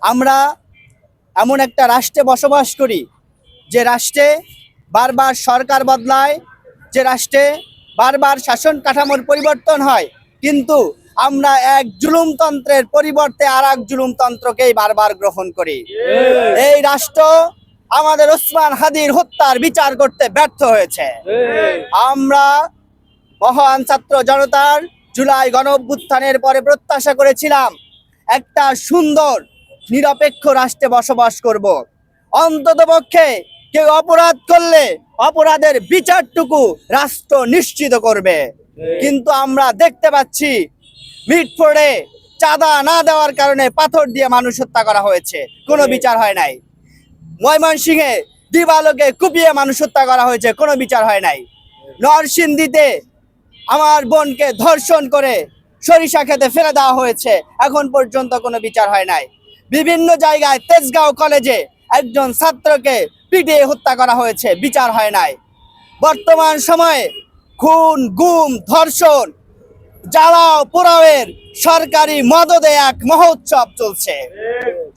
আমরা এমন একটা রাষ্ট্রে বসবাস করি যে রাষ্ট্রে বারবার সরকার বদলায়, যে রাষ্ট্রে বারবার শাসন কাঠামোর পরিবর্তন হয়, কিন্তু আমরা এক জুলুমতন্ত্রের পরিবর্তে আর এক জুলুমতন্ত্রকেই বারবার গ্রহণ করি। এই রাষ্ট্র আমাদের ওসমান হাদির হত্যার বিচার করতে ব্যর্থ হয়েছে। আমরা মহান ছাত্র জনতার জুলাই গণঅভ্যুত্থানের পরে প্রত্যাশা করেছিলাম একটা সুন্দর নিরপেক্ষ রাষ্ট্রে বসবাস করব। অন্ততপক্ষে কেউ অপরাধ করলে অপরাধের বিচারটুকু রাষ্ট্র নিশ্চিত করবে। কিন্তু আমরা দেখতে পাচ্ছি মিটফোর্ডে চাঁদা না দেওয়ার কারণে পাথর দিয়ে মানুষ হত্যা করা হয়েছে, কোনো বিচার হয় নাই। ময়মনসিংহে দিবালোকে কুপিয়ে মানুষ হত্যা করা হয়েছে, কোনো বিচার হয় নাই। নরসিংদীতে আমার বোনকে ধর্ষণ করে সরিষা খেতে ফেলে দেওয়া হয়েছে, এখন পর্যন্ত কোনো বিচার হয় নাই। বিভিন্ন জায়গায় তেজগাঁও কলেজে একজন ছাত্রকে পিটিয়ে হত্যা করা হয়েছে, বিচার হয় নাই। বর্তমান সময়ে খুন, গুম, ধর্ষণ, জ্বালাও পোড়াওয়ের সরকারি মদদে এক মহোৎসব চলছে।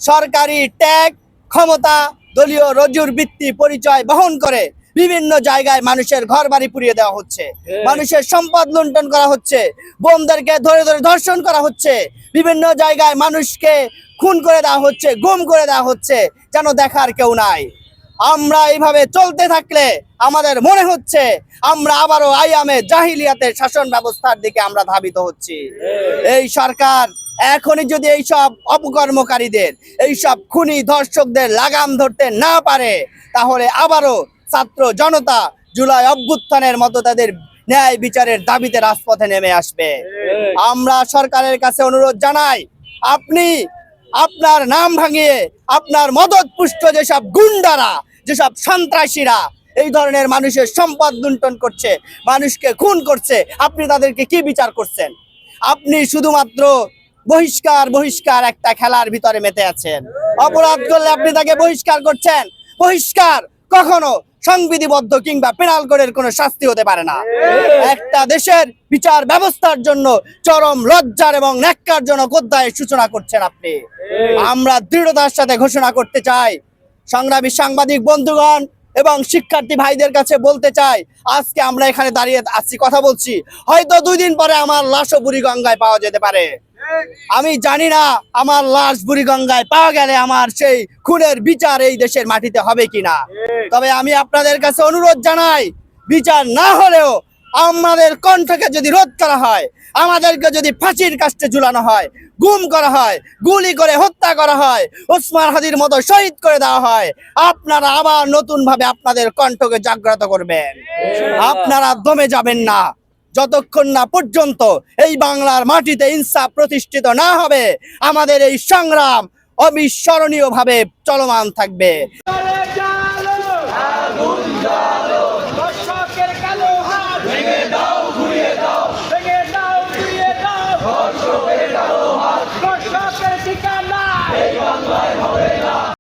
সরকারি ট্যাগ, ক্ষমতা, দলীয় রজুর বৃত্তি পরিচয় বহন করে বিভিন্ন জায়গায় মানুষের ঘর বাড়ি পুড়িয়ে দেওয়া হচ্ছে, মানুষের সম্পদ লুণ্ঠন করা হচ্ছে, বোনদেরকে ধরে ধরে ধর্ষণ করা হচ্ছে, বিভিন্ন জায়গায় মানুষকে খুন করে দেওয়া হচ্ছে, গুম করে দেওয়া হচ্ছে, যেন দেখার কেউ নাই। আমরা এইভাবে চলতে থাকলে আমাদের মনে হচ্ছে আমরা আবারও আইয়ামে জাহিলিয়াতের শাসন ব্যবস্থার দিকে আমরা ধাবিত হচ্ছি। এই সরকার এখনই যদি এইসব অপকর্মকারীদের, এইসব খুনি ধর্ষকদের লাগাম ধরতে না পারে, তাহলে আবারও ছাত্র জনতা জুলাই অভ্যুত্থানের মতো তাদের ন্যায় বিচারের দাবিতে রাজপথে নেমে আসবে। আমরা সরকারের কাছে অনুরোধ জানাই, আপনি আপনার নাম ভাঙিয়ে আপনার মদত পুষ্ট যেসব গুন্ডারা, যেসব সন্ত্রাসীরা এই ধরনের মানুষের সম্পদ লুণ্ঠন করছে, মানুষকে খুন করছে, আপনি তাদেরকে কি বিচার করছেন? আপনি শুধুমাত্র বহিষ্কার একটা খেলার ভিতরে মেতে আছেন। অপরাধ করলে আপনি তাকে বহিষ্কার করছেন। বহিষ্কার কখনো সংবিধিবদ্ধ কিংবা পেনাল কোডের কোনো শাস্তি হতে পারে না। একটা দেশের বিচার ব্যবস্থার জন্য চরম লজ্জার এবং ন্যাক্কারজনক অধ্যায়ের সূচনা করছেন আপনি। আমরা দৃঢ়তার সাথে ঘোষণা করতে চাই, সংগ্রামী সাংবাদিক বন্ধুগণ এবং শিক্ষার্থী ভাইদের কাছে বলতে চাই, আজকে আমরা এখানে দাঁড়িয়ে আছি, কথা বলছি, হয়তো 2 দিন পরে আমার লাশও বুড়িগঙ্গায় পাওয়া যেতে পারে। আমি জানি না আমার লাশ বুড়িগঙ্গায় পাওয়া গেলে আমার সেই খুনের বিচার এই দেশের মাটিতে হবে কিনা। তবে আমি আপনাদের কাছে অনুরোধ জানাই, বিচার না হলেও আমাদের কণ্ঠকে যদি রোধ করা হয়, আমাদেরকে যদি ফাঁসির কাস্টে ঝুলানো হয়, গুম করা হয়, গুলি করে হত্যা করা হয়, ওসমান হাদির মতো শহীদ করে দেওয়া হয়, আপনারা আবার নতুন ভাবে আপনাদের কণ্ঠকে জাগ্রত করবেন। আপনারা দমে যাবেন না যতক্ষণ না পর্যন্ত এই বাংলার মাটিতে ইনসাফ প্রতিষ্ঠিত না হবে। আমাদের এই সংগ্রাম অবিস্মরণীয় ভাবে চলমান থাকবে।